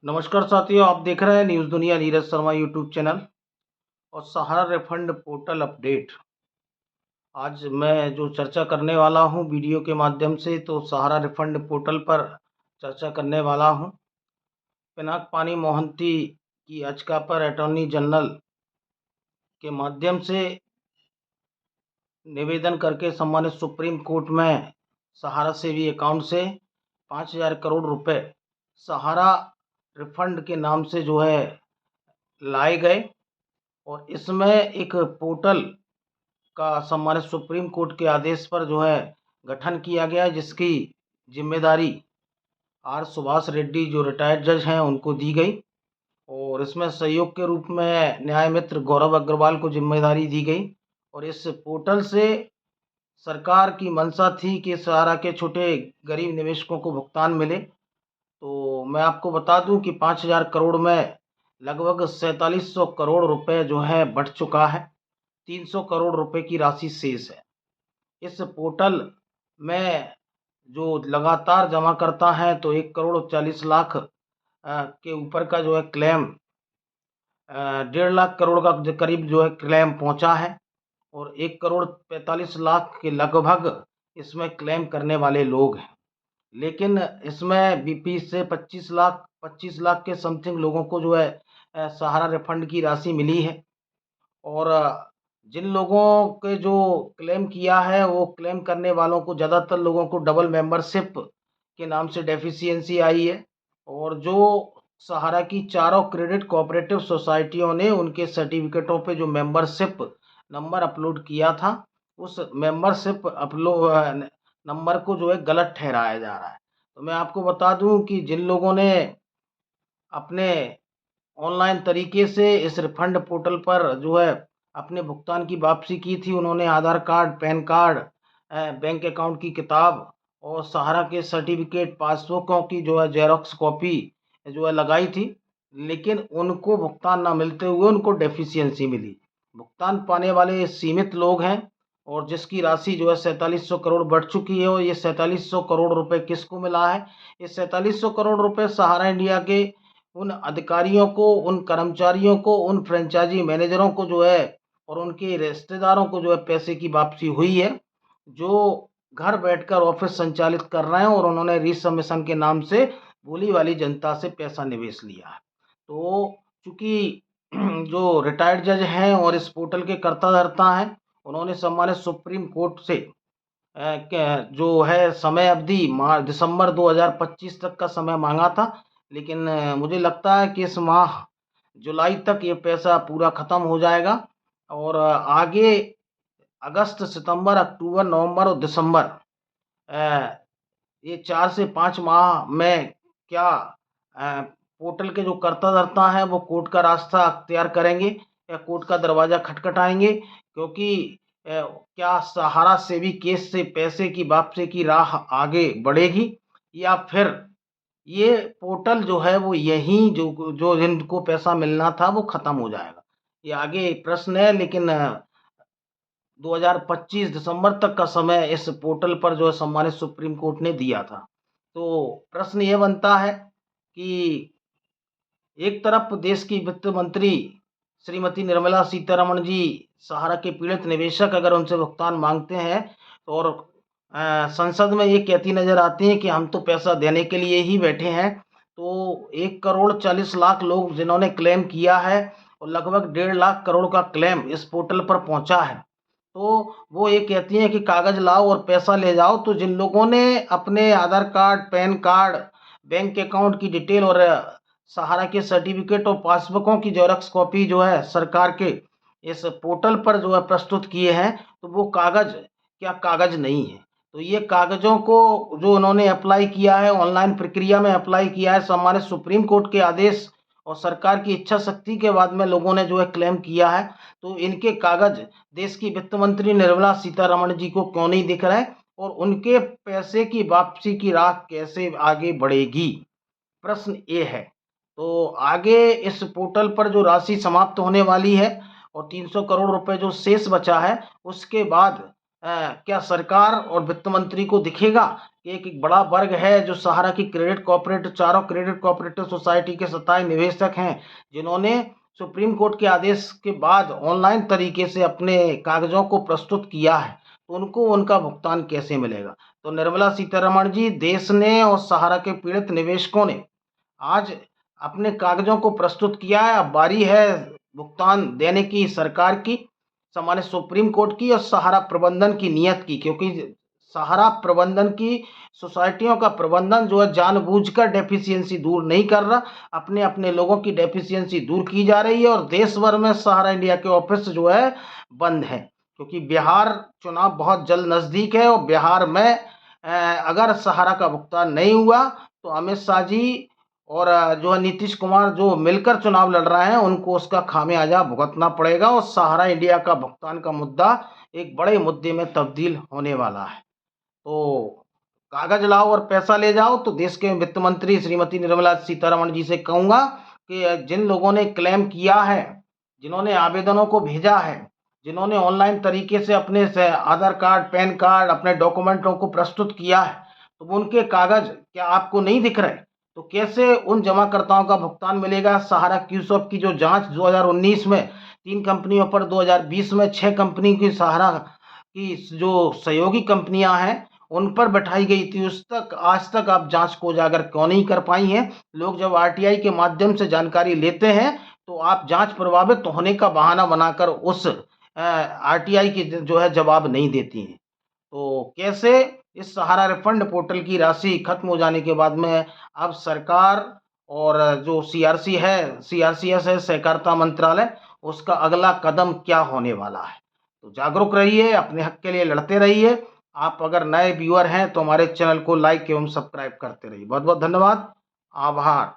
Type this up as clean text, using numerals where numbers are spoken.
नमस्कार साथियों, आप देख रहे हैं न्यूज़ दुनिया नीरज शर्मा यूट्यूब चैनल और सहारा रिफंड पोर्टल अपडेट। आज मैं जो चर्चा करने वाला हूं वीडियो के माध्यम से, तो सहारा रिफंड पोर्टल पर चर्चा करने वाला हूं। पिनाक पानी मोहंती की याचिका पर अटॉर्नी जनरल के माध्यम से निवेदन करके सम्मानित सुप्रीम कोर्ट में सहारा सेवी अकाउंट से 5,000 करोड़ रुपए सहारा रिफंड के नाम से लाए गए और इसमें एक पोर्टल का सम्मानित सुप्रीम कोर्ट के आदेश पर गठन किया गया, जिसकी जिम्मेदारी आर सुभाष रेड्डी जो रिटायर्ड जज हैं उनको दी गई और इसमें सहयोग के रूप में न्याय मित्र गौरव अग्रवाल को जिम्मेदारी दी गई। और इस पोर्टल से सरकार की मंशा थी कि सहारा के छोटे गरीब निवेशकों को भुगतान मिले। तो मैं आपको बता दूं कि 5,000 करोड़ में लगभग 4700 करोड़ रुपए बढ़ चुका है। 300 करोड़ रुपए की राशि शेष है। इस पोर्टल में जो लगातार जमा करता है तो 1,40,00,000 के ऊपर का क्लेम 1.5 लाख करोड़ का करीब क्लेम पहुंचा है और 1,45,00,000 के लगभग इसमें क्लेम करने वाले लोग हैं। लेकिन इसमें बीपी से 25 लाख के समथिंग लोगों को सहारा रिफंड की राशि मिली है और जिन लोगों के जो क्लेम किया है वो क्लेम करने वालों को ज़्यादातर लोगों को डबल मेंबरशिप के नाम से डेफिशिएंसी आई है और जो सहारा की चारों क्रेडिट कोऑपरेटिव सोसाइटियों ने उनके सर्टिफिकेटों पे जो मेंबरशिप नंबर अपलोड किया था, उस मेंबरशिप अपलोड नंबर को गलत ठहराया जा रहा है। तो मैं आपको बता दूं कि जिन लोगों ने अपने ऑनलाइन तरीके से इस रिफंड पोर्टल पर अपने भुगतान की वापसी की थी, उन्होंने Aadhaar card, PAN card, bank account की किताब और सहारा के सर्टिफिकेट, पासबुकों की जेरॉक्स कॉपी लगाई थी। लेकिन उनको भुगतान ना मिलते हुए उनको डेफिशिएंसी मिली। भुगतान पाने वाले सीमित लोग हैं और जिसकी राशि 4700 करोड़ बढ़ चुकी है। और ये 4700 करोड़ रुपए किसको मिला है? ये 4700 करोड़ रुपए सहारा इंडिया के उन अधिकारियों को, उन कर्मचारियों को, उन फ्रेंचाइजी मैनेजरों को और उनके रिश्तेदारों को पैसे की वापसी हुई है, जो घर बैठकर ऑफिस संचालित कर रहे हैं और उन्होंने रिसबमिशन के नाम से भोली वाली जनता से पैसा निवेश लिया है। तो चूंकि जो रिटायर्ड जज हैं और इस पोर्टल के कर्ता धर्ता हैं, उन्होंने सम्मानित सुप्रीम कोर्ट से समय अवधि दिसंबर 2025 तक का समय मांगा था। लेकिन मुझे लगता है कि इस माह जुलाई तक ये पैसा पूरा ख़त्म हो जाएगा और आगे अगस्त, सितंबर, अक्टूबर, नवंबर और दिसंबर, ये 4 से 5 माह में क्या पोर्टल के जो कर्ता धर्ता हैं वो कोर्ट का रास्ता अख्तियार करेंगे या कोर्ट का दरवाज़ा खटखटाएंगे, क्योंकि क्या सहारा सेवी केस से पैसे की वापसी की राह आगे बढ़ेगी या फिर ये पोर्टल वो यहीं जो जिनको पैसा मिलना था वो ख़त्म हो जाएगा? ये आगे प्रश्न है। लेकिन 2025 दिसंबर तक का समय इस पोर्टल पर सम्मानित सुप्रीम कोर्ट ने दिया था। तो प्रश्न ये बनता है कि एक तरफ देश की वित्त मंत्री श्रीमती निर्मला सीतारमण जी सहारा के पीड़ित निवेशक अगर उनसे भुगतान मांगते हैं और संसद में ये कहती नजर आती हैं कि हम तो पैसा देने के लिए ही बैठे हैं, तो 1,40,00,000 लोग जिन्होंने क्लेम किया है और लगभग 1.5 लाख करोड़ का क्लेम इस पोर्टल पर पहुंचा है, तो वो ये कहती हैं कि कागज लाओ और पैसा ले जाओ। तो जिन लोगों ने अपने Aadhaar card, PAN card, bank account की डिटेल और सहारा के सर्टिफिकेट और पासबुकों की जेरॉक्स कॉपी सरकार के इस पोर्टल पर प्रस्तुत किए हैं, तो वो कागज क्या कागज नहीं है। तो ये कागजों को जो उन्होंने अप्लाई किया है, ऑनलाइन प्रक्रिया में अप्लाई किया है, सम्मानित सुप्रीम कोर्ट के आदेश और सरकार की इच्छा शक्ति के बाद में लोगों ने क्लेम किया है, तो इनके कागज देश की वित्त मंत्री निर्मला सीतारमण जी को क्यों नहीं दिख रहे और उनके पैसे की वापसी की राह कैसे आगे बढ़ेगी? प्रश्न ये है। तो आगे इस पोर्टल पर जो राशि समाप्त होने वाली है और 300 करोड़ रुपए जो शेष बचा है, उसके बाद क्या सरकार और वित्त मंत्री को दिखेगा कि एक बड़ा वर्ग है जो सहारा की क्रेडिट कोऑपरेटिव, चारों क्रेडिट कोऑपरेटिव सोसाइटी के 27 निवेशक हैं, जिन्होंने सुप्रीम कोर्ट के आदेश के बाद ऑनलाइन तरीके से अपने कागज़ों को प्रस्तुत किया है, तो उनको उनका भुगतान कैसे मिलेगा? तो निर्मला सीतारमण जी, देश ने और सहारा के पीड़ित निवेशकों ने आज अपने कागज़ों को प्रस्तुत किया है। अब बारी है भुगतान देने की सरकार की, सामान्य सुप्रीम कोर्ट की और सहारा प्रबंधन की नीयत की, क्योंकि सहारा प्रबंधन की सोसाइटियों का प्रबंधन जो है जानबूझकर डेफिशिएंसी दूर नहीं कर रहा, अपने अपने लोगों की डेफिशिएंसी दूर की जा रही है और देश भर में सहारा इंडिया के ऑफिस जो है बंद है, क्योंकि बिहार चुनाव बहुत जल्द नज़दीक है और बिहार में अगर सहारा का भुगतान नहीं हुआ तो अमित शाह जी और जो है नीतीश कुमार जो मिलकर चुनाव लड़ रहे हैं, उनको उसका खामियाजा भुगतना पड़ेगा और सहारा इंडिया का भुगतान का मुद्दा एक बड़े मुद्दे में तब्दील होने वाला है। तो कागज़ लाओ और पैसा ले जाओ। तो देश के वित्त मंत्री श्रीमती निर्मला सीतारमण जी से कहूँगा कि जिन लोगों ने क्लेम किया है, जिन्होंने आवेदनों को भेजा है, जिन्होंने ऑनलाइन तरीके से अपने से आधार कार्ड, पैन कार्ड, अपने डॉक्यूमेंटों को प्रस्तुत किया है, तो उनके कागज़ क्या आपको नहीं दिख रहे? तो कैसे उन जमाकर्ताओं का भुगतान मिलेगा? सहारा क्यूसॉप की जो जाँच 2019 में 3 कंपनियों पर, 2020 में 6 कंपनी की सहारा की जो सहयोगी कंपनियां हैं उन पर बैठाई गई थी, उस तक आज तक आप जांच को उजागर क्यों नहीं कर पाई हैं? लोग जब आरटीआई के माध्यम से जानकारी लेते हैं तो आप जांच प्रभावित होने का बहाना बनाकर उस आरटीआई की जो है जवाब नहीं देती हैं। तो कैसे इस सहारा रिफंड पोर्टल की राशि खत्म हो जाने के बाद में अब सरकार और जो सीआरसी है, सीआरसीएस है, सहकारिता मंत्रालय, उसका अगला कदम क्या होने वाला है? तो जागरूक रहिए, अपने हक के लिए लड़ते रहिए। आप अगर नए व्यूअर हैं तो हमारे चैनल को लाइक एवं सब्सक्राइब करते रहिए। बहुत बहुत धन्यवाद, आभार।